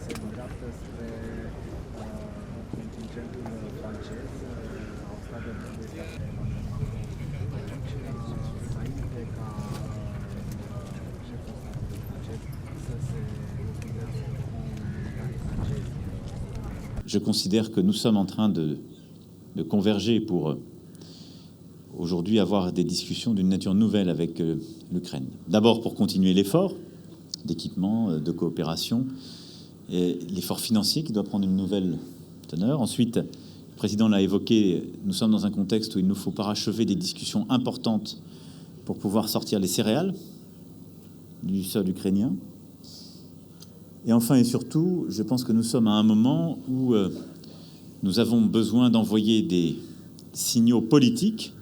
Se îndreaptă spre contingentul francez, au stat de vorbă înainte ca șeful statului francez să se întâlnească cu militarii francezi. Je considère que nous sommes en train de converger pour aujourd'hui avoir des discussions d'une nature nouvelle avec l'Ukraine. D'abord pour continuer l'effort d'équipement, de coopération, et l'effort financier qui doit prendre une nouvelle teneur. Ensuite, le président l'a évoqué, nous sommes dans un contexte où il nous faut parachever des discussions importantes pour pouvoir sortir les céréales du sol ukrainien. Et enfin et surtout, je pense que nous sommes à un moment où nous avons besoin d'envoyer des signaux politiques,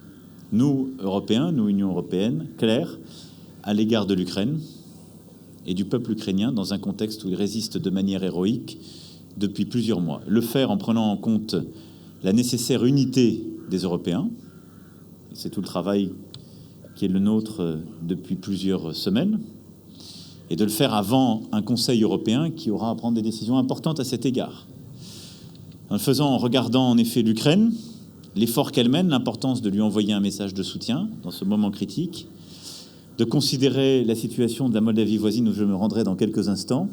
nous, Européens, nous, Union européenne, clairs, à l'égard de l'Ukraine et du peuple ukrainien dans un contexte où il résiste de manière héroïque depuis plusieurs mois. Le faire en prenant en compte la nécessaire unité des Européens, c'est tout le travail qui est le nôtre depuis plusieurs semaines, et de le faire avant un Conseil européen qui aura à prendre des décisions importantes à cet égard. En le faisant en regardant en effet l'Ukraine, l'effort qu'elle mène, l'importance de lui envoyer un message de soutien dans ce moment critique, de considérer la situation de la Moldavie voisine où je me rendrai dans quelques instants,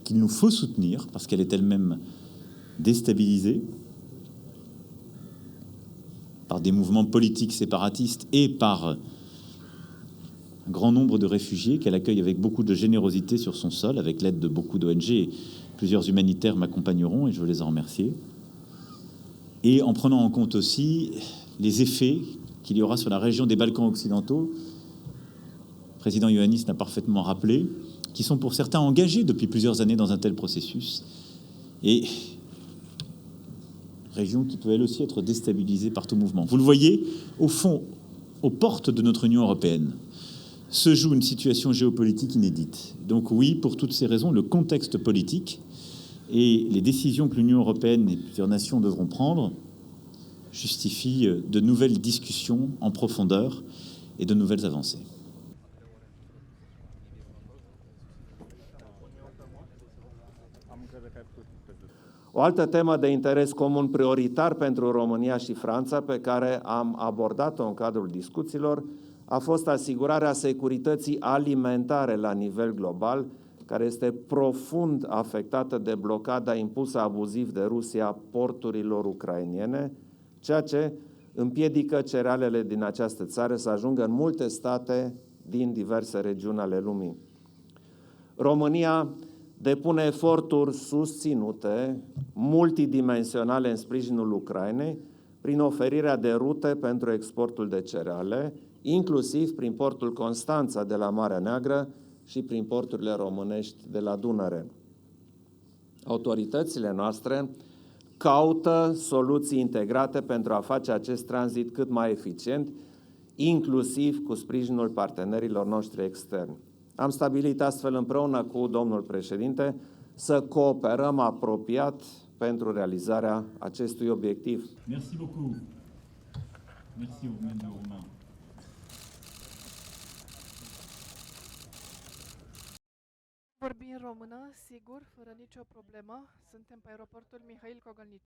qu'il nous faut soutenir parce qu'elle est elle-même déstabilisée par des mouvements politiques séparatistes et par un grand nombre de réfugiés qu'elle accueille avec beaucoup de générosité sur son sol, avec l'aide de beaucoup d'ONG. Plusieurs humanitaires m'accompagneront et je veux les en remercier. Et en prenant en compte aussi les effets qu'il y aura sur la région des Balkans occidentaux, le président Iohannis l'a parfaitement rappelé, qui sont pour certains engagés depuis plusieurs années dans un tel processus, et région qui peut elle aussi être déstabilisée par tout mouvement. Vous le voyez, au fond, aux portes de notre Union européenne, se joue une situation géopolitique inédite. Donc oui, pour toutes ces raisons, le contexte politique et les décisions que l'Union européenne et plusieurs nations devront prendre justifient de nouvelles discussions en profondeur et de nouvelles avancées. O altă temă de interes comun prioritar pentru România și Franța, pe care am abordat-o în cadrul discuțiilor, a fost asigurarea securității alimentare la nivel global, care este profund afectată de blocada impusă abuziv de Rusia porturilor ucrainene, ceea ce împiedică cerealele din această țară să ajungă în multe state din diverse regiuni ale lumii. România depune eforturi susținute, multidimensionale în sprijinul Ucrainei, prin oferirea de rute pentru exportul de cereale, inclusiv prin portul Constanța de la Marea Neagră și prin porturile românești de la Dunăre. Autoritățile noastre caută soluții integrate pentru a face acest tranzit cât mai eficient, inclusiv cu sprijinul partenerilor noștri externi. Am stabilit astfel împreună cu domnul președinte să cooperăm apropiat pentru realizarea acestui obiectiv. Merci beaucoup. Merci aux Romains. Vorbi în română, sigur, fără nicio problemă. Suntem pe aeroportul Mihail Cogălniceanu.